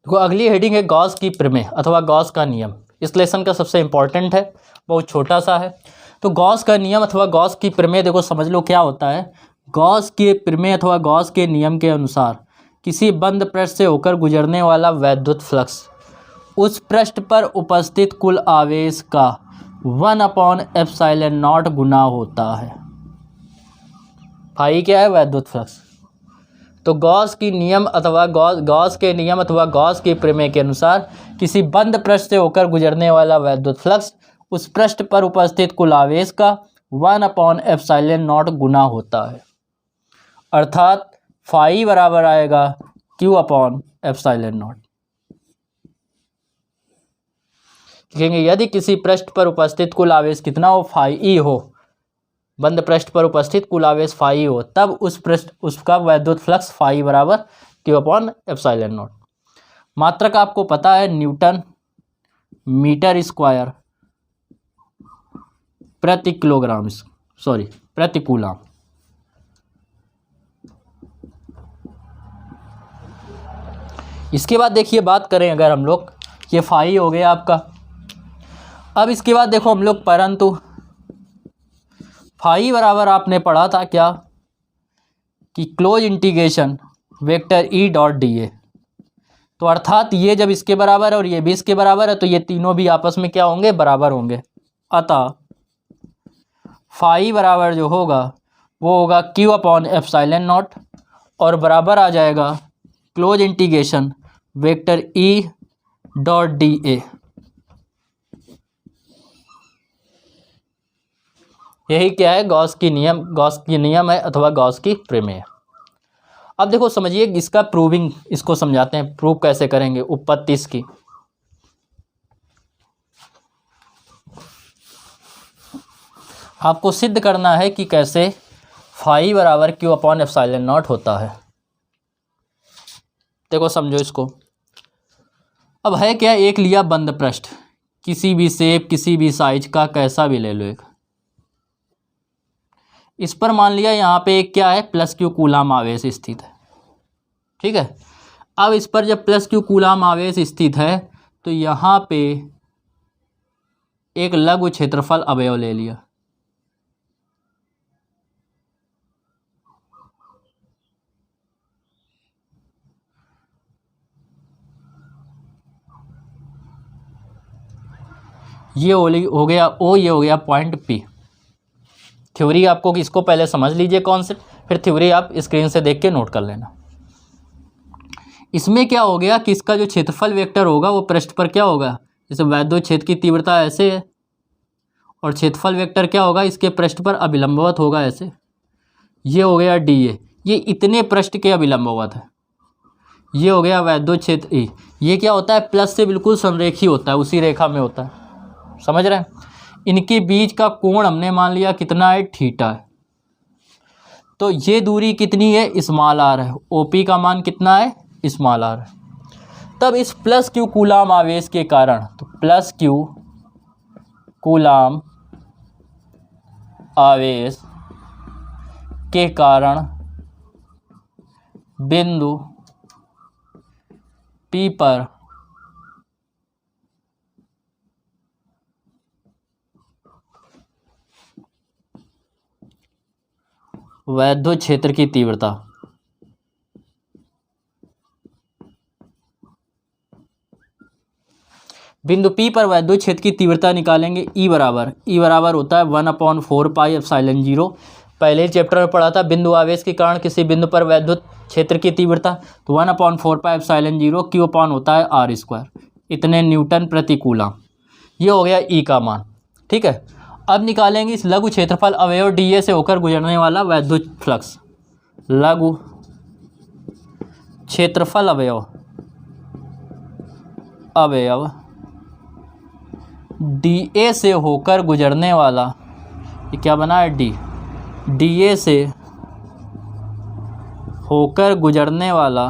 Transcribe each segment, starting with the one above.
देखो अगली हेडिंग है गॉस की प्रमेय अथवा गॉस का नियम। इस लेसन का सबसे इम्पॉर्टेंट है, बहुत छोटा सा है। तो गॉस का नियम अथवा गॉस की प्रमेय देखो समझ लो क्या होता है। गॉस के प्रमेय अथवा गॉस के नियम के अनुसार किसी बंद पृष्ठ से होकर गुजरने वाला वैद्युत फ्लक्स उस पृष्ठ पर उपस्थित कुल आवेश का 1/ε0 गुना होता है। फाई क्या है? वैद्युत फ्लक्स। तो गॉस के नियम अथवा गॉस के प्रमेय के अनुसार किसी बंद पृष्ठ से होकर गुजरने वाला वैद्युत फ्लक्स उस पृष्ठ पर उपस्थित कुल आवेश का 1/ε0 गुना होता है। अर्थात फाई बराबर आएगा Q/ε0। लिखेंगे यदि किसी पृष्ठ पर उपस्थित कुल आवेश कितना हो? फाई हो। बंद पृष्ठ पर उपस्थित कुल आवेश फाई हो, तब उसका वैद्युत फ्लक्स फाई बराबर Q/ε0। मात्रक आपको पता है न्यूटन मीटर स्क्वायर प्रति किलोग्राम, प्रति कूलम। इसके बाद देखिए बात करें अगर हम लोग, ये फाई हो गया आपका। अब इसके बाद देखो हम लोग परंतु फाई बराबर आपने पढ़ा था क्या कि close integration vector E dot d A. तो अर्थात ये जब इसके बराबर है और ये भी इसके बराबर है तो ये तीनों भी आपस में क्या होंगे? बराबर होंगे। अतः फाई बराबर जो होगा वो होगा Q/ε0 और बराबर आ जाएगा close integration vector E dot d ए। यही क्या है? गॉस की नियम है अथवा गॉस की प्रमेय। अब देखो समझिए इसका प्रूविंग, इसको समझाते हैं, प्रूव कैसे करेंगे उत्पत्ति इसकी। आपको सिद्ध करना है कि कैसे फाई बराबर Q/ε0 होता है। देखो समझो इसको। अब है क्या, एक लिया बंद पृष्ठ, किसी भी शेप किसी भी साइज का कैसा भी ले लो एक। इस पर मान लिया यहाँ पे एक क्या है? +Q कूलाम आवेश स्थित है। ठीक है। अब इस पर जब +Q कूलाम आवेश स्थित है तो यहाँ पे एक लघु क्षेत्रफल अवयव ले लिया। ये हो गया O, ये हो गया पॉइंट P। थ्योरी आपको इसको पहले समझ लीजिए कॉन्सेप्ट, फिर थ्योरी आप स्क्रीन से देख के नोट कर लेना। इसमें क्या हो गया कि इसका जो क्षेत्रफल वेक्टर होगा वो पृष्ठ पर क्या होगा? जैसे वैद्युत क्षेत्र की तीव्रता ऐसे है और क्षेत्रफल वेक्टर क्या होगा? इसके पृष्ठ पर अभिलंबवत होगा ऐसे। ये हो गया DA, ये इतने पृष्ठ के अभिलंबवत है। ये हो गया वैद्युत क्षेत्र E। ये क्या होता है? प्लस से बिल्कुल संरेखी होता है, उसी रेखा में होता है। समझ रहे हैं? इनके बीच का कोण हमने मान लिया कितना है? थीटा है। तो ये दूरी कितनी है? r है। OP का मान कितना है? r है। तब इस +Q कूलाम आवेश के कारण, तो +Q कूलाम आवेश के कारण बिंदु P पर वैद्युत क्षेत्र की तीव्रता बिंदु P पर वैद्युत क्षेत्र की तीव्रता निकालेंगे। E बराबर होता है 1/4πε0। पहले चैप्टर में पढ़ा था बिंदु आवेश के कारण किसी बिंदु पर वैद्युत क्षेत्र की तीव्रता, तो 1/4πε0 Q/ होता है r², इतने न्यूटन प्रति कूलम। ये हो गया E का मान। ठीक है। अब निकालेंगे इस लघु क्षेत्रफल अवयव DA से होकर गुजरने वाला वैद्युत फ्लक्स। लघु क्षेत्रफल अवयव DA से होकर गुजरने वाला, ये क्या बना है? D। DA से होकर गुजरने वाला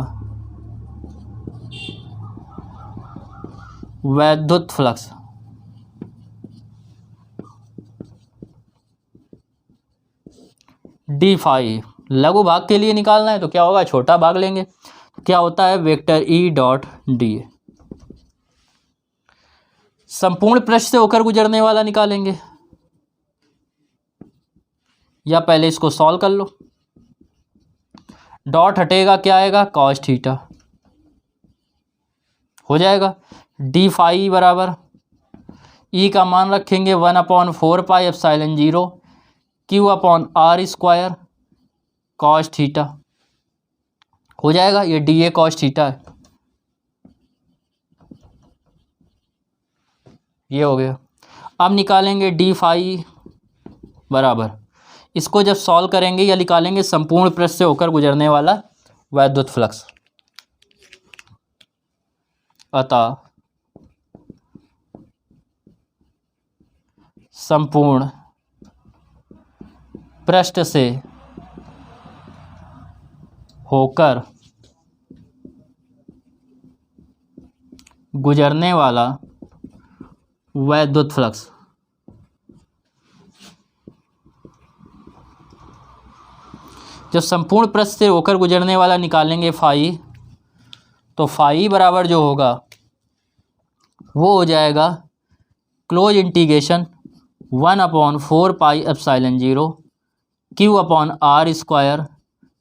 वैद्युत फ्लक्स D फाई। लघु भाग के लिए निकालना है तो क्या होगा? छोटा भाग लेंगे। क्या होता है, वेक्टर ई डॉट डी ए। संपूर्ण पृष्ठ से होकर गुजरने वाला निकालेंगे, या पहले इसको सॉल्व कर लो। डॉट हटेगा, क्या आएगा, कॉस थीटा हो जाएगा। डी फाई बराबर ई का मान रखेंगे 1/4πε0 Q/r² कॉस थीटा हो जाएगा। ये डी ए कॉस थीटा है, ये हो गया। अब निकालेंगे डी फाई बराबर, इसको जब सॉल्व करेंगे या निकालेंगे संपूर्ण पृष्ठ से होकर गुजरने वाला वैद्युत फ्लक्स, अतः संपूर्ण पृष्ठ से होकर गुजरने वाला वैद्युत फ्लक्स जब संपूर्ण पृष्ठ से होकर गुजरने वाला निकालेंगे फाई, तो फाई बराबर जो होगा वो हो जाएगा close integration 1/4πε0 Q/r²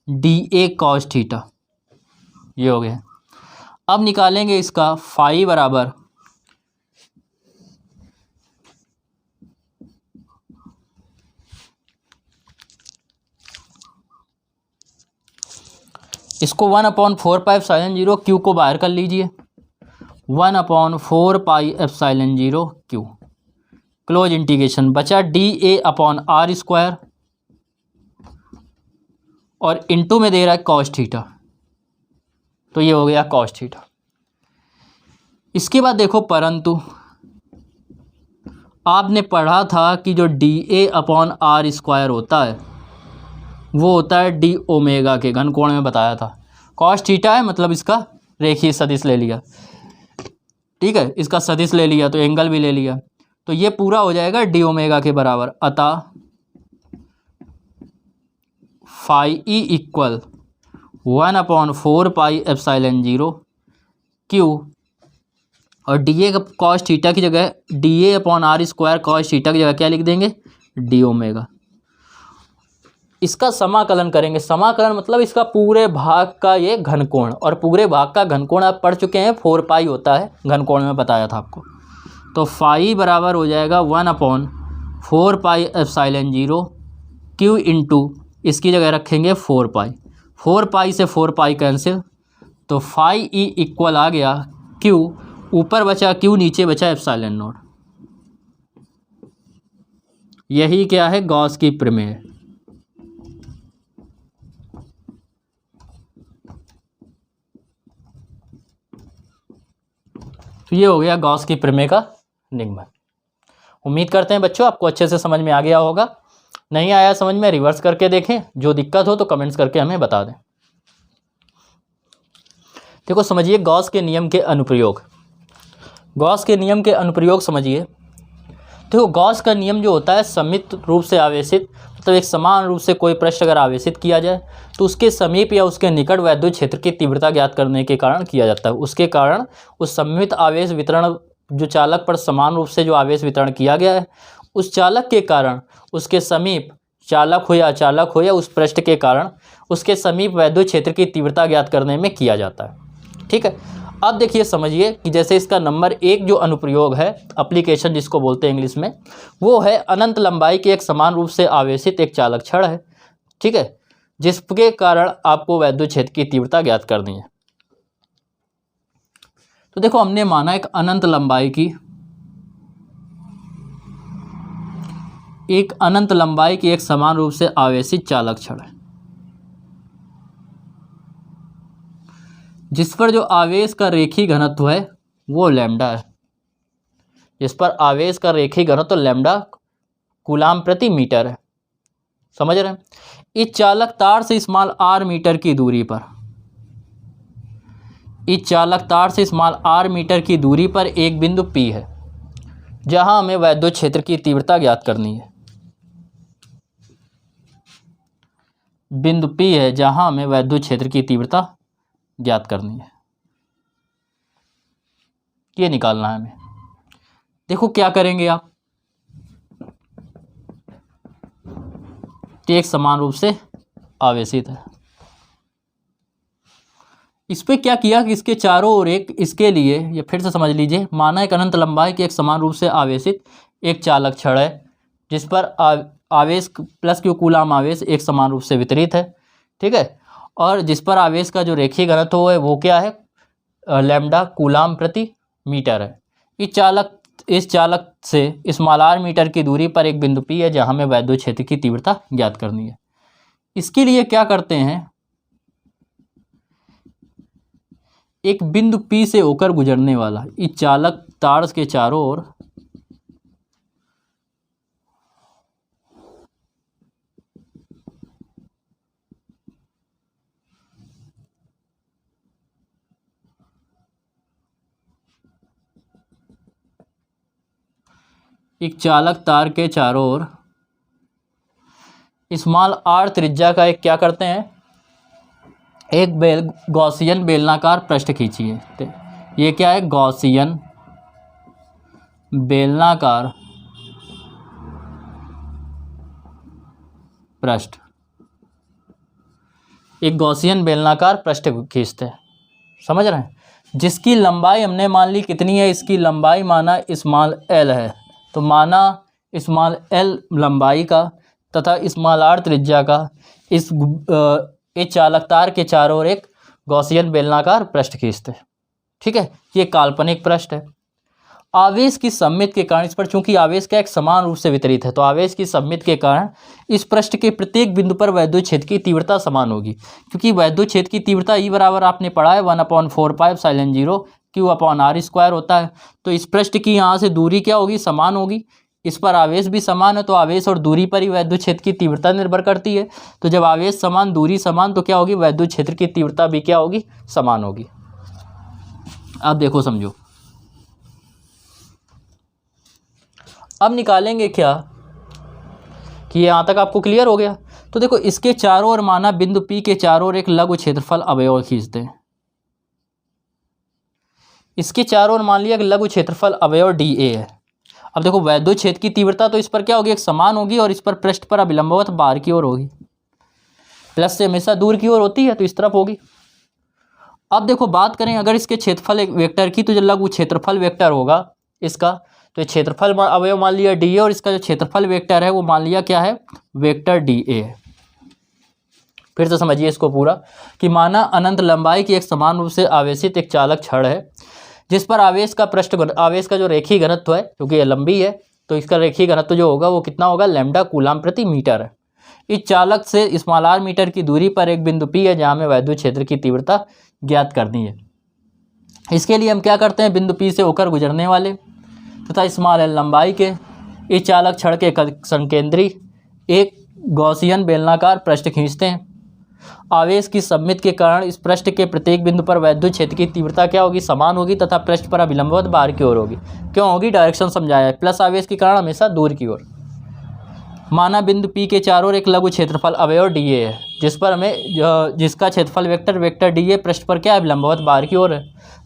D A cos theta, ये हो गया। अब निकालेंगे इसका फाई बराबर इसको 1/4πε0 Q को बाहर कर लीजिए, 1/4πε0 Q क्लोज इंटीग्रेशन बचा dA/r² और इनटू में दे रहा है कॉस थीटा, तो ये हो गया कॉस थीटा। इसके बाद देखो, परंतु आपने पढ़ा था कि जो dA/r² होता है वो होता है डी ओमेगा के घन कोण में बताया था। कॉस थीटा है मतलब इसका रेखीय सदिश ले लिया, ठीक है, इसका सदिश ले लिया तो एंगल भी ले लिया, तो ये पूरा हो जाएगा डी ओमेगा के बराबर। अतः फाई ई इक्वल 1/4πε0 Q और डी ए कॉस थीटा की जगह dA/r² कॉस थीटा की जगह क्या लिख देंगे, डी ओमेगा। इसका समाकलन करेंगे, समाकलन मतलब इसका पूरे भाग का ये घनकोण, और पूरे भाग का घनकोण आप पढ़ चुके हैं, 4π होता है घनकोण में बताया था आपको। तो फाई बराबर हो जाएगा 1/4πε0 Q इंटू इसकी जगह रखेंगे 4π, 4π से 4π कैंसिल, तो फाई ई इक्वल आ गया Q, ऊपर बचा Q नीचे बचा ε0। यही क्या है, गॉस की प्रमेय। तो ये हो गया गॉस की प्रमेय का निगमन। उम्मीद करते हैं बच्चों आपको अच्छे से समझ में आ गया होगा। नहीं आया समझ में, रिवर्स करके देखें, जो दिक्कत हो तो कमेंट्स करके हमें बता दें। देखो समझिए गॉस के नियम के अनुप्रयोग, गॉस के नियम के अनुप्रयोग समझिए। देखो गॉस का नियम जो होता है सममित रूप से आवेशित, मतलब एक समान रूप से कोई पृष्ठ अगर आवेशित किया जाए तो उसके समीप या उसके निकट वैद्युत क्षेत्र की तीव्रता ज्ञात करने के कारण किया जाता है। उसके कारण उस सममित आवेश वितरण जो चालक पर समान रूप से जो आवेश वितरण किया गया है, उस चालक के कारण उसके समीप चालक हो या अचालक हो या उस पृष्ठ के कारण उसके समीप वैद्युत क्षेत्र की तीव्रता ज्ञात करने में किया जाता है। ठीक है, अब देखिए समझिए कि जैसे इसका नंबर 1 जो अनुप्रयोग है, एप्लीकेशन जिसको बोलते हैं इंग्लिश में, वो है अनंत लंबाई के एक समान रूप से आवेशित एक चालक छड़ है, ठीक है, जिसके कारण आपको वैद्युत क्षेत्र की तीव्रता ज्ञात करनी है। तो देखो हमने माना एक अनंत लंबाई की एक समान रूप से आवेशित चालक छड़ है, जिस पर जो आवेश का रेखीय घनत्व है वो लैम्डा है, जिस पर आवेश का रेखीय घनत्व लैम्डा कूलाम प्रति मीटर है। समझ रहे हैं? इस चालक तार से स्मॉल r मीटर की दूरी पर, इस चालक तार से स्मॉल r मीटर की दूरी पर एक बिंदु P है जहां हमें वैद्युत क्षेत्र की तीव्रता ज्ञात करनी है। बिंदु P है जहां हमें वैद्युत क्षेत्र की तीव्रता ज्ञात करनी है, ये निकालना है हमें। देखो क्या करेंगे आप, एक समान रूप से आवेशित है। इस पे क्या किया कि इसके चारों ओर एक, इसके लिए ये फिर से समझ लीजिए, माना एक अनंत लंबाई की एक समान रूप से आवेशित एक चालक छड़ है जिस पर आवेश प्लस क्यू कूलाम आवेश एक समान रूप से वितरित है, ठीक है। और जिस पर आवेश का जो रेखीय घनत्व है वो क्या है, लैम्डा कूलाम प्रति मीटर है। इस चालक से स्मॉल r मीटर की दूरी पर एक बिंदु P है जहां हमें वैद्युत क्षेत्र की तीव्रता ज्ञात करनी है। इसके लिए क्या करते हैं, एक बिंदु P से होकर गुजरने वाला इस चालक तार के चारों ओर एक चालक तार के चारों ओर स्मॉल r त्रिज्या का एक क्या करते हैं, एक गॉसियन बेलनाकार पृष्ठ खींचिए। तो ये क्या है, गॉसियन बेलनाकार पृष्ठ, एक गॉसियन बेलनाकार पृष्ठ खींचते हैं, समझ रहे हैं। जिसकी लंबाई हमने मान ली कितनी है, इसकी लंबाई माना स्मॉल l है, तो माना स्मॉल l लंबाई का तथा स्मॉल r त्रिज्या का इस चालक तार के चारों ओर एक गॉसियन बेलनाकार पृष्ठ खींचते हैं, ठीक है। ये काल्पनिक पृष्ठ है। आवेश की सममित के कारण, इस पर चूंकि आवेश का एक समान रूप से वितरित है, तो आवेश की सममित के कारण इस पृष्ठ के प्रत्येक बिंदु पर वैद्युत क्षेत्र की तीव्रता समान होगी, क्योंकि वैद्युत क्षेत्र की तीव्रता ई बराबर आपने पढ़ा है 1/4πε0 Q/r² होता है। तो इस पृष्ठ की यहाँ से दूरी क्या होगी, समान होगी। इस पर आवेश भी समान है, तो आवेश और दूरी पर ही वैद्युत क्षेत्र की तीव्रता निर्भर करती है। तो जब आवेश समान, दूरी समान, तो क्या होगी, वैद्युत क्षेत्र की तीव्रता भी क्या होगी, समान होगी। अब देखो समझो, अब निकालेंगे क्या कि यहाँ तक आपको क्लियर हो गया। तो देखो इसके चारों ओर माना बिंदु P के चारों ओर एक लघु क्षेत्रफल अवयव खींचते हैं। इसके चारों ओर मान लिया कि लघु क्षेत्रफल अवयव dA है। अब देखो वैद्युत क्षेत्र की तीव्रता तो इस पर क्या होगी, एक समान होगी, और इस पर पृष्ठ पर अभिलंबवत बाहर की ओर होगी, प्लस से हमेशा दूर की ओर होती है, तो इस तरफ होगी। अब देखो बात करें अगर इसके क्षेत्रफल एक वेक्टर की, तो जो लघु क्षेत्रफल वेक्टर होगा इसका, तो क्षेत्रफल अवयव मान लिया dA, और इसका जो क्षेत्रफल वेक्टर है वो मान लिया क्या है, वेक्टर dA है। फिर से समझिए इसको पूरा, कि माना अनंत लंबाई की एक समान रूप से आवेशित एक चालक छड़ है जिस पर आवेश का जो रेखीय घनत्व है, क्योंकि ये लंबी है तो इसका रेखीय घनत्व जो होगा वो कितना होगा, लैम्डा कूलाम प्रति मीटर है। इस चालक से स्मॉल r मीटर की दूरी पर एक बिंदु P है जहाँ में वैद्युत क्षेत्र की तीव्रता ज्ञात करनी है। इसके लिए हम क्या करते हैं, बिंदु P से होकर गुजरने वाले तथा स्मॉल l लंबाई के इस चालक छड़ के संकेंद्री एक गॉसियन बेलनाकार पृष्ठ खींचते हैं। आवेश की सममित के कारण इस पृष्ठ के प्रत्येक बिंदु पर वैद्युत क्षेत्र की तीव्रता क्या होगी, समान होगी, तथा पृष्ठ पर अभिलंबवत बाहर की ओर होगी। क्यों होगी, डायरेक्शन समझाया है, प्लस आवेश के कारण हमेशा दूर की ओर। माना बिंदु P के चारों ओर एक लघु क्षेत्रफल अवयव dA है जिसका क्षेत्रफल वेक्टर dA पृष्ठ पर क्या है, अभिलंबवत बाहर की ओर है।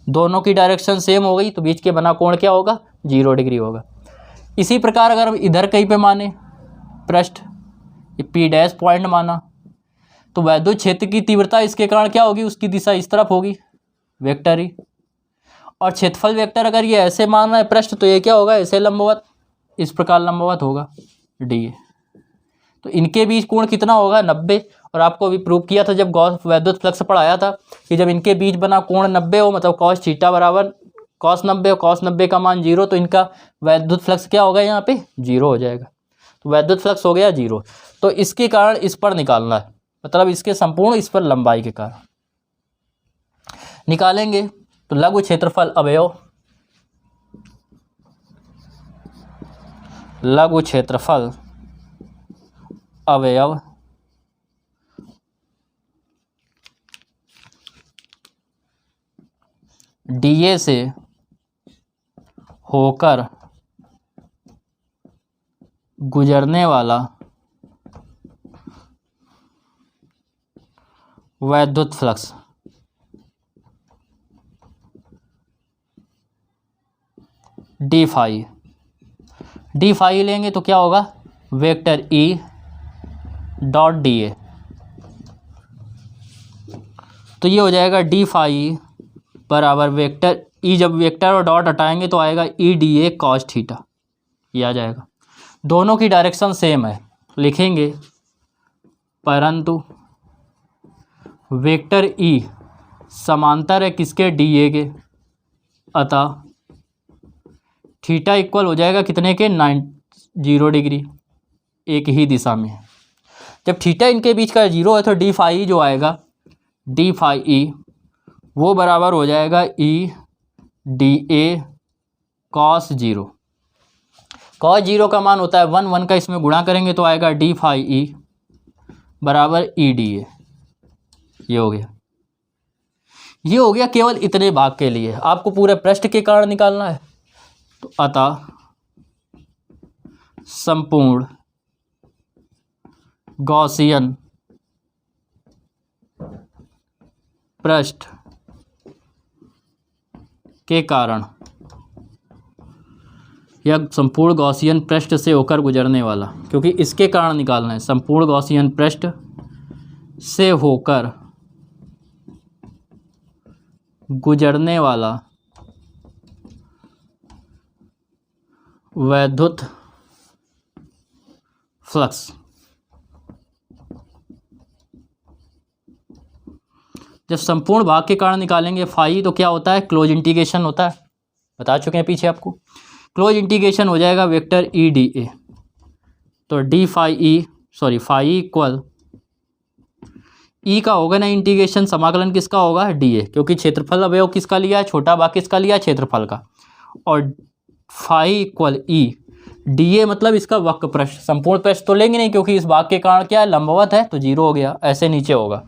दोनों की डायरेक्शन सेम हो गई, तो बीच के बना कोण क्या होगा, 0 डिग्री होगा। इसी प्रकार अगर इधर कहीं पे माने पृष्ठ P' पॉइंट माना, तो वैद्युत क्षेत्र की तीव्रता इसके कारण क्या होगी, उसकी दिशा इस तरफ होगी, वेक्टर ही। और क्षेत्रफल वेक्टर अगर ये ऐसे मान रहा है पृष्ठ, तो ये क्या होगा, ऐसे लंबवत, इस प्रकार लंबवत होगा dA। तो इनके बीच कोण कितना होगा, 90। और आपको अभी प्रूव किया था जब गॉस वैद्युत फ्लक्स पढ़ाया था कि जब इनके बीच बना कोण 90 हो, मतलब cos थीटा बराबर cos 90, cos 90 का मान 0, तो इनका वैद्युत फ्लक्स क्या होगा, यहाँ पे 0 हो जाएगा। तो वैद्युत फ्लक्स हो गया 0। तो इसके कारण इस पर निकालना है, मतलब इसके संपूर्ण इस पर लंबाई के कारण निकालेंगे। तो लघु क्षेत्रफल अवयव, लघु क्षेत्रफल अवयव dA से होकर गुजरने वाला वैद्युत flux d phi, d phi लेंगे तो क्या होगा, vector E dot d A, तो ये हो जाएगा डी फाई बराबर वेक्टर ई, जब वेक्टर और डॉट हटाएंगे तो आएगा E D A cos theta, ये आ जाएगा। दोनों की डायरेक्शन सेम है, लिखेंगे परंतु वेक्टर ई समांतर है किसके, डी ए के, अतः थीटा इक्वल हो जाएगा कितने के, 0 डिग्री, एक ही दिशा में। जब थीटा इनके बीच का 0 है तो डी फाई जो आएगा, डी फाई ई वो बराबर हो जाएगा E D A cos 0। Cos 0 का मान होता है 1, 1 का इसमें गुणा करेंगे तो आएगा डी फाई ई बराबर ई डी ए। ये हो गया, ये हो गया केवल इतने भाग के लिए। आपको पूरे पृष्ठ के कारण निकालना है, तो अतः संपूर्ण गॉसियन पृष्ठ के कारण, या संपूर्ण गॉसियन पृष्ठ से होकर गुजरने वाला, क्योंकि इसके कारण निकालना है, संपूर्ण गॉसियन पृष्ठ से होकर गुजरने वाला वैद्युत फ्लक्स। जब संपूर्ण भाग के कारण निकालेंगे फाई तो क्या होता है, क्लोज इंटीग्रेशन होता है, बता चुके हैं पीछे आपको। क्लोज इंटीग्रेशन हो जाएगा वेक्टर ई डी ए, तो D phi E sorry phi equal E का होगा ना इंटीग्रेशन, समाकलन किसका होगा, डी ए, क्योंकि क्षेत्रफल अवयव किसका लिया है, छोटा भाग किसका लिया है, क्षेत्रफल का, और phi equal E D A मतलब इसका वक्र पृष्ठ, संपूर्ण पृष्ठ तो लेंगे नहीं क्योंकि इस भाग के कारण क्या है, लंबवत है, तो 0 हो गया, ऐसे नीचे होगा,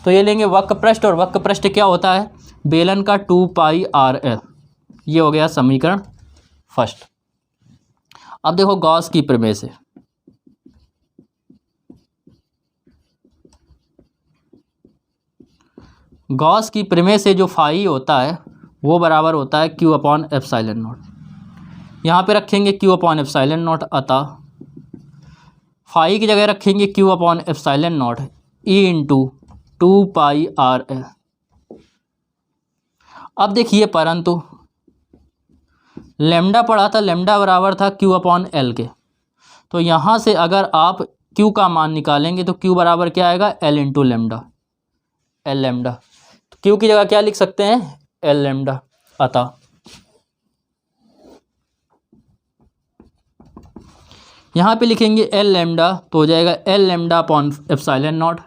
तो ये लेंगे वक्र पृष्ठ, और वक्र पृष्ठ क्या होता है, बेलन का 2 पाई आर एल। ये हो गया समीकरण फर्स्ट। अब देखो गॉस की प्रमेय से, गॉस की प्रमेय से जो फाई होता है वो बराबर होता है क्यू अपॉन एप्सिलॉन नॉट। यहाँ पे रखेंगे क्यू अपॉन एप्सिलॉन नॉट, अतः फाई की जगह रखेंगे Q upon epsilon not E into 2 pi R L. अब देखिए परंतु लेमडा पढ़ा था, लेमडा बराबर था क्यू अपॉन एल के, तो यहाँ से अगर आप क्यू का मान निकालेंगे तो क्यू बराबर क्या आएगा, L into lambda, L lambda, तो क्यू की जगह क्या लिख सकते हैं, एल लेमडा, अतः यहाँ पे लिखेंगे एल लेमडा, तो हो जाएगा L lambda upon epsilon not,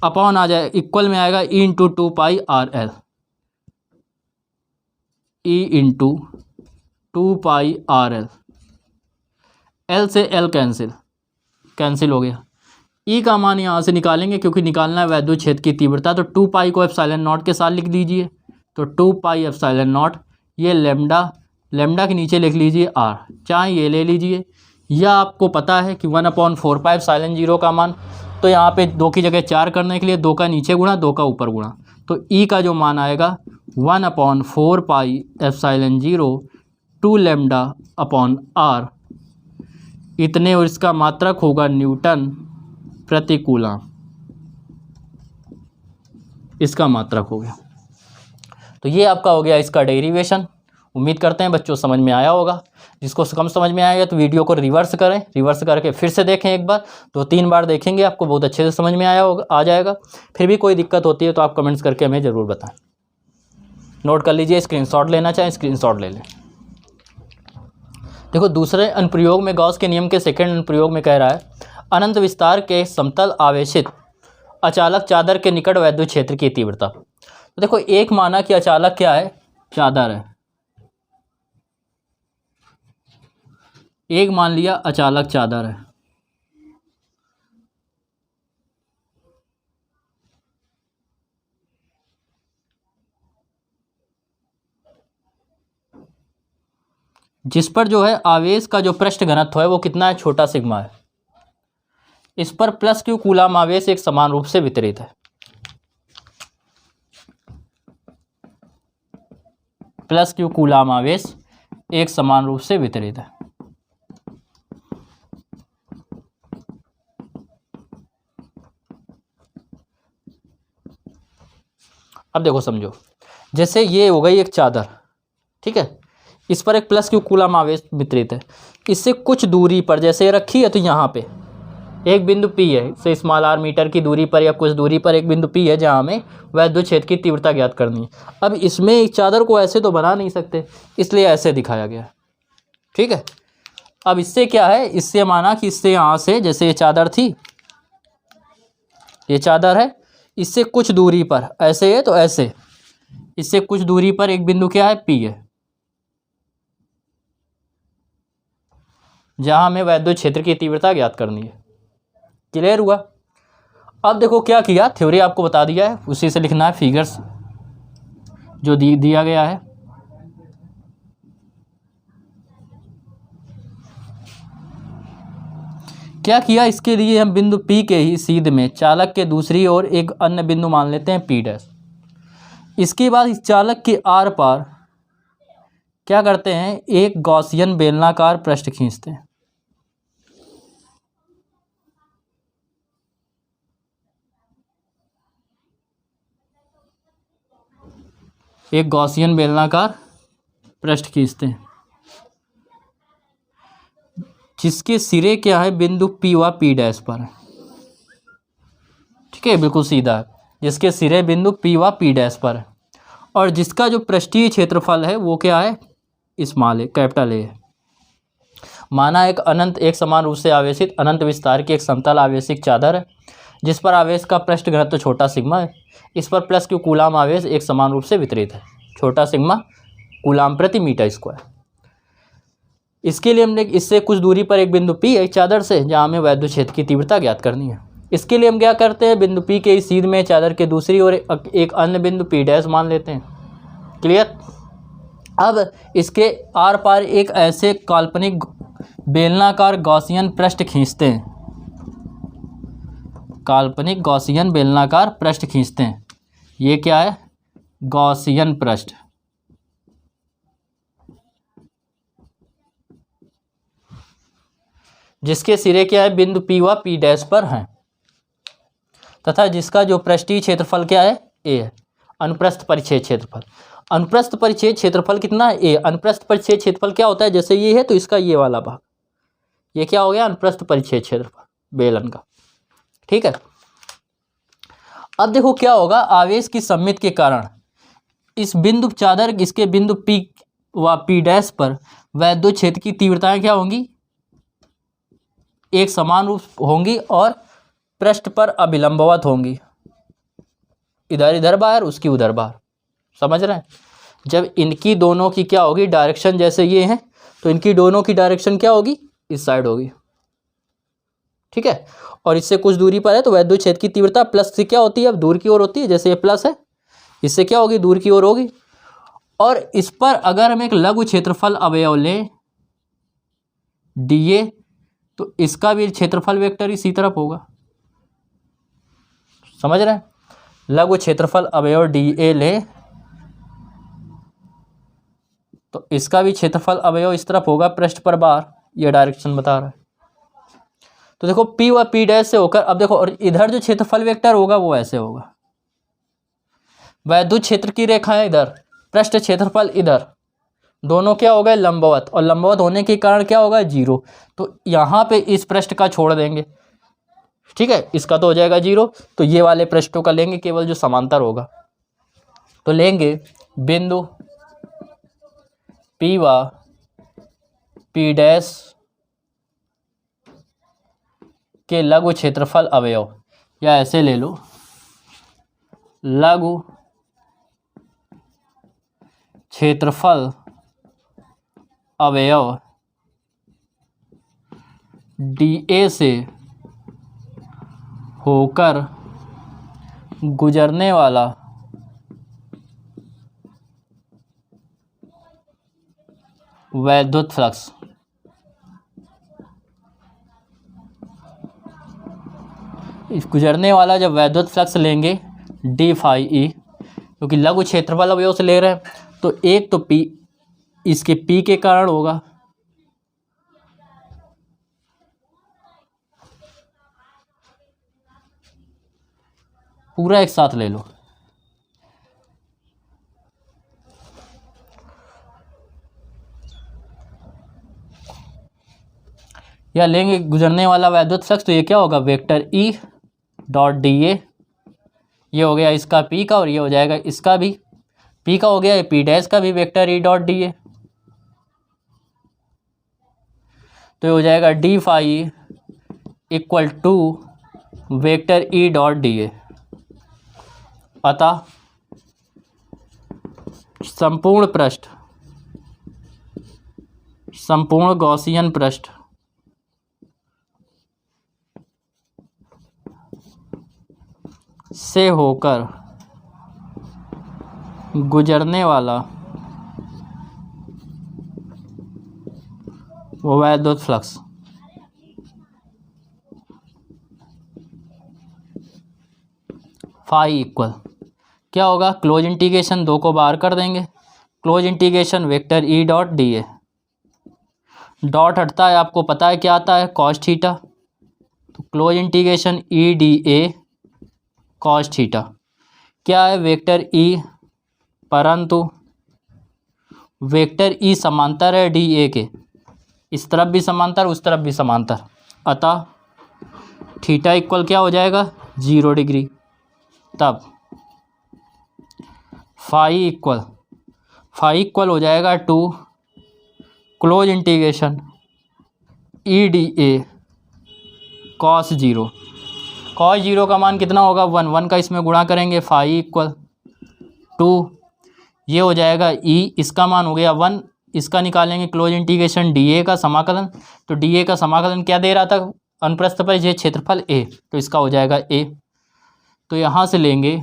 upon आ जाए इक्वल में आएगा E into 2 pi R L, E into 2 pi R L, L से एल कैंसिल हो गया। ई का मान यहाँ से निकालेंगे क्योंकि निकालना है वैद्युत क्षेत्र की तीव्रता, तो 2 पाई को एप्सिलॉन नॉट के साथ लिख दीजिए, तो 2 पाई एप्सिलॉन नॉट, ये लेमडा, लेमडा के नीचे लिख लीजिए आर, चाहे ये ले लीजिए, या आपको पता है कि 1/4 पाई एप्सिलॉन 0 का मान, तो यहाँ पे 2 की जगह 4 करने के लिए 2 का नीचे गुणा 2 का ऊपर गुणा, तो ई का जो मान आएगा 1/4 pi epsilon 0 2 lambda upon R, इतने, और इसका मात्रक होगा न्यूटन प्रति कूलम, इसका मात्रक हो गया। तो ये आपका हो गया इसका डेरिवेशन। उम्मीद करते हैं बच्चों समझ में आया होगा। जिसको कम समझ में आएगा तो वीडियो को रिवर्स करें, रिवर्स करके फिर से देखें, एक बार 2-3 बार देखेंगे, आपको बहुत अच्छे से समझ में आया होगा, आ जाएगा। फिर भी कोई दिक्कत होती है तो आप कमेंट्स करके हमें ज़रूर बताएं। नोट कर लीजिए, स्क्रीनशॉट लेना चाहें स्क्रीनशॉट ले लें। देखो दूसरे अनुप्रयोग में गॉस के नियम के सेकंड अनुप्रयोग में कह रहा है, अनंत विस्तार के समतल आवेशित अचालक चादर के निकट वैद्युत क्षेत्र की तीव्रता। तो देखो एक माना कि अचालक क्या है, चादर है, एक मान लिया अचालक चादर है, जिस पर जो है आवेश का जो पृष्ठ घनत्व है वो कितना है, छोटा सिग्मा है। इस पर प्लस क्यू कूलम आवेश एक समान रूप से वितरित है। प्लस क्यू कूलाम आवेश एक समान रूप से वितरित है। अब देखो समझो, जैसे ये हो गई एक चादर, ठीक है, इस पर एक प्लस क्यू कूलाम आवेश वितरित है। इससे कुछ दूरी पर जैसे ये रखी है, तो यहाँ पे एक बिंदु P है, इससे स्मॉल r मीटर की दूरी पर या कुछ दूरी पर एक बिंदु P है जहाँ हमें वैद्युत क्षेत्र की तीव्रता ज्ञात करनी है। अब इसमें एक चादर को ऐसे तो बना नहीं सकते, इसलिए ऐसे दिखाया गया है, ठीक है। अब इससे क्या है, इससे माना कि इससे यहाँ से, जैसे ये चादर थी, ये चादर है, इससे कुछ दूरी पर ऐसे है तो ऐसे, इससे कुछ दूरी पर एक बिंदु क्या है, P है, जहाँ हमें वैद्युत क्षेत्र की तीव्रता ज्ञात करनी है। क्लियर हुआ। अब देखो क्या किया, थ्योरी आपको बता दिया है, उसी से लिखना है, फिगर्स जो दिया गया है। क्या किया, इसके लिए हम बिंदु P के ही सीध में चालक के दूसरी ओर एक अन्य बिंदु मान लेते हैं P डैश। इसके बाद इस चालक के आर पार क्या करते हैं, एक गॉसियन बेलनाकार पृष्ठ खींचते हैं। एक गॉसियन बेलनाकार पृष्ठ खींचते हैं, जिसके सिरे क्या है, बिंदु P व P डैश पर है, ठीक है, बिल्कुल सीधा है, जिसके सिरे बिंदु P व P डैश पर है, और जिसका जो पृष्ठीय क्षेत्रफल है वो क्या है, स्मॉल ए, कैपिटल ए है। माना एक अनंत एक समान रूप से आवेशित अनंत विस्तार की एक समतल आवेशित चादर है, जिस पर आवेश का पृष्ठ घनत्व छोटा सिग्मा है। इस पर प्लस क्यू कूलाम आवेश एक समान रूप से वितरित है, छोटा सिग्मा कूलाम प्रति मीटर स्क्वायर। इसके लिए हमने इससे कुछ दूरी पर एक बिंदु P है चादर से, जहाँ हमें वैद्युत क्षेत्र की तीव्रता ज्ञात करनी है। इसके लिए हम क्या करते हैं, बिंदु P के सीध में चादर के दूसरी ओर एक अन्य बिंदु P डैश मान लेते हैं। क्लियर। अब इसके आर पार एक ऐसे काल्पनिक बेलनाकार गॉसियन पृष्ठ खींचते हैं, काल्पनिक गॉसियन बेलनाकार पृष्ठ खींचते हैं। ये क्या है, गॉसियन पृष्ठ, जिसके सिरे क्या है, बिंदु P व P डैश पर हैं, तथा जिसका जो पृष्ठीय क्षेत्रफल क्या है, A है। अनुप्रस्थ परिच्छेद क्षेत्रफल, अनुप्रस्थ परिच्छेद क्षेत्रफल कितना है, A। अनुप्रस्थ परिच्छेद क्षेत्रफल क्या होता है, जैसे ये है तो इसका ये वाला भाग, ये क्या हो गया, अनुप्रस्थ परिच्छेद क्षेत्रफल बेलन का, ठीक है। अब देखो क्या होगा, आवेश की सममित के कारण इस बिंदु चादर, इसके बिंदु P व P डैश पर वैद्युत क्षेत्र की तीव्रताएं क्या होंगी, एक समान रूप होंगी और पृष्ठ पर अभिलंबवत होंगी, इधर इधर बाहर, उसकी उधर बाहर। समझ रहे हैं। जब इनकी दोनों की क्या होगी, डायरेक्शन जैसे ये हैं, तो इनकी दोनों की डायरेक्शन क्या होगी, इस साइड होगी, ठीक है। और इससे कुछ दूरी पर है तो वैद्युत क्षेत्र की तीव्रता प्लस से क्या होती है, अब दूर की ओर होती है, जैसे ये प्लस है, इससे क्या होगी, दूर की ओर होगी। और इस पर अगर हम एक लघु क्षेत्रफल अवयव लें dA, तो इसका भी क्षेत्रफल वेक्टर इसी तरफ होगा। समझ रहे हैं। लघु क्षेत्रफल अवयव dA लें तो इसका भी क्षेत्रफल अवयव इस तरफ होगा, पृष्ठ पर बाहर, ये डायरेक्शन बता रहा है। तो देखो P व P डैश से होकर, अब देखो, और इधर जो क्षेत्रफल वेक्टर होगा वो ऐसे होगा, वैद्युत क्षेत्र की रेखाएं इधर, पृष्ठ क्षेत्रफल इधर, दोनों क्या हो गए, लंबवत, और लंबवत होने के कारण क्या होगा, 0। तो यहाँ पे इस पृष्ठ का छोड़ देंगे, ठीक है, इसका तो हो जाएगा 0। तो ये वाले पृष्ठों का लेंगे केवल जो समांतर होगा। तो लेंगे बिंदु P व P डैश के लघु क्षेत्रफल अवयव, या ऐसे ले लो, लघु क्षेत्रफल अवयव dA से होकर गुजरने वाला वैद्युत फ्लक्स, इस गुजरने वाला जब वैद्युत फ्लक्स लेंगे d फाई E, क्योंकि लघु क्षेत्रफल अवयव से ले रहे हैं, तो एक तो पी इसके पी के कारण होगा, पूरा एक साथ ले लो, या लेंगे गुजरने वाला वैद्युत फ्लक्स, तो ये क्या होगा वेक्टर ई डॉट डी ए, ये हो गया इसका पी का और ये हो जाएगा इसका भी पी का हो गया, ये पी डैश का भी vector E dot d A, तो ये हो जाएगा d phi equal to vector E dot d A. अतः संपूर्ण गॉसियन पृष्ठ से होकर गुजरने वाला वो वैद्युत फ्लक्स फाई इक्वल क्या होगा, क्लोज इंटीग्रेशन 2 को बाहर कर देंगे, close integration vector E dot d ए, डॉट हटता है आपको पता है क्या आता है कॉस थीटा, तो close integration E D A cos theta क्या है वेक्टर ई, परंतु वेक्टर ई समांतर है डी ए के, इस तरफ भी समांतर उस तरफ भी समांतर, अतः थीटा इक्वल क्या हो जाएगा 0 डिग्री। तब फाई इक्वल हो जाएगा to close integration E D A cos 0, cos 0 का मान कितना होगा 1 का इसमें गुणा करेंगे, फाई इक्वल टू ये हो जाएगा ई, इसका मान हो गया 1, इसका निकालेंगे क्लोज इंटीग्रेशन डी ए का समाकलन, तो डी ए का समाकलन क्या दे रहा था अनुप्रस्थ पर ये क्षेत्रफल ए, तो इसका हो जाएगा ए, तो यहाँ से लेंगे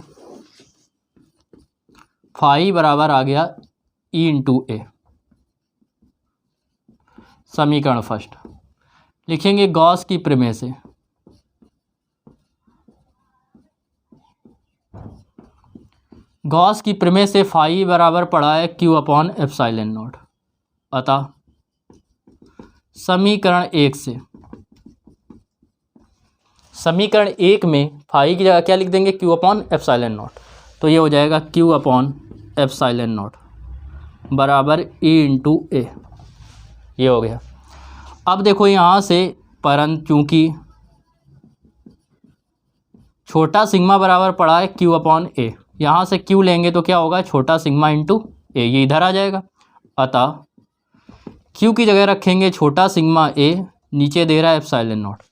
फाई बराबर आ गया ई इंटू ए। समीकरण फर्स्ट लिखेंगे गॉस की प्रमेय से, गॉस की प्रमेय से फाई बराबर पड़ा है क्यू अपॉन एप्सिलॉन नॉट, अतः समीकरण 1 में फाई की जगह क्या लिख देंगे क्यू अपॉन एप्सिलॉन नॉट, तो ये हो जाएगा क्यू अपॉन एप्सिलॉन नॉट बराबर ई इंटू ए, ये हो गया। अब देखो यहाँ से परंतु चूँकि छोटा सिग्मा बराबर पड़ा है क्यू अपॉन ए, यहाँ से क्यू लेंगे तो क्या होगा छोटा सिग्मा इंटू ए, ये इधर आ जाएगा, अतः क्यू की जगह रखेंगे छोटा सिग्मा ए, नीचे दे रहा है एप्सिलॉन नॉट,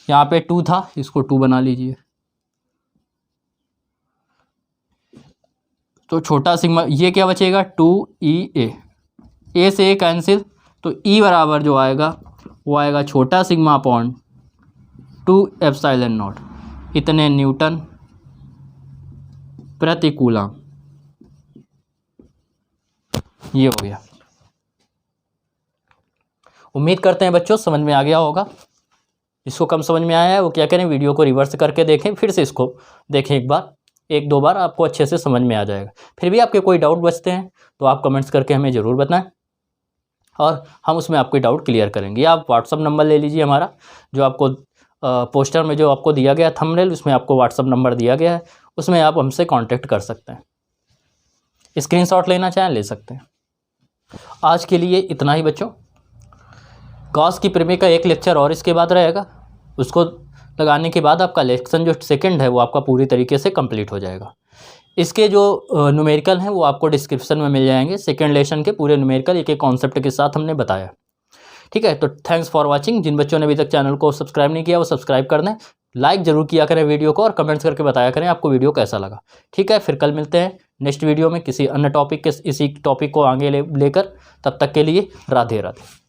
यहाँ पे 2 था इसको 2 बना लीजिए, तो छोटा सिग्मा ये क्या बचेगा 2e ए से ए कैंसिल, तो ई बराबर जो आएगा वो आएगा छोटा सिग्मा अपॉन 2 एप्सिलॉन नॉट, इतने न्यूटन प्रति कूलम, ये हो गया। उम्मीद करते हैं बच्चों समझ में आ गया होगा, इसको कम समझ में आया है वो क्या करें वीडियो को रिवर्स करके देखें, फिर से इसको देखें एक दो बार आपको अच्छे से समझ में आ जाएगा। फिर भी आपके कोई डाउट बचते हैं तो आप कमेंट्स करके हमें ज़रूर बताएं और हम उसमें आपके डाउट क्लियर करेंगे। आप व्हाट्सअप नंबर ले लीजिए हमारा, जो आपको पोस्टर में जो आपको दिया गया थंबनेल उसमें आपको व्हाट्सअप नंबर दिया गया है, उसमें आप हमसे कांटेक्ट कर सकते हैं। स्क्रीनशॉट लेना चाहें ले सकते हैं। आज के लिए इतना ही बच्चों, गॉस की प्रमेय का एक लेक्चर और इसके बाद रहेगा, उसको लगाने के बाद आपका लेक्शन जो सेकंड है वो आपका पूरी तरीके से कंप्लीट हो जाएगा। इसके जो न्यूमेरिकल हैं वो आपको डिस्क्रिप्शन में मिल जाएंगे, सेकंड लेसन के पूरे न्यूमेरिकल एक एक कॉन्सेप्ट के साथ हमने बताया। ठीक है, तो थैंक्स फॉर वाचिंग। जिन बच्चों ने अभी तक चैनल को सब्सक्राइब नहीं किया वो सब्सक्राइब कर दें, लाइक ज़रूर किया करें वीडियो को और कमेंट्स करके बताया करें आपको वीडियो कैसा लगा। ठीक है, फिर कल मिलते हैं नेक्स्ट वीडियो में किसी अन्य टॉपिक के, इसी टॉपिक को आगे लेकर। तब तक के लिए राधे राधे।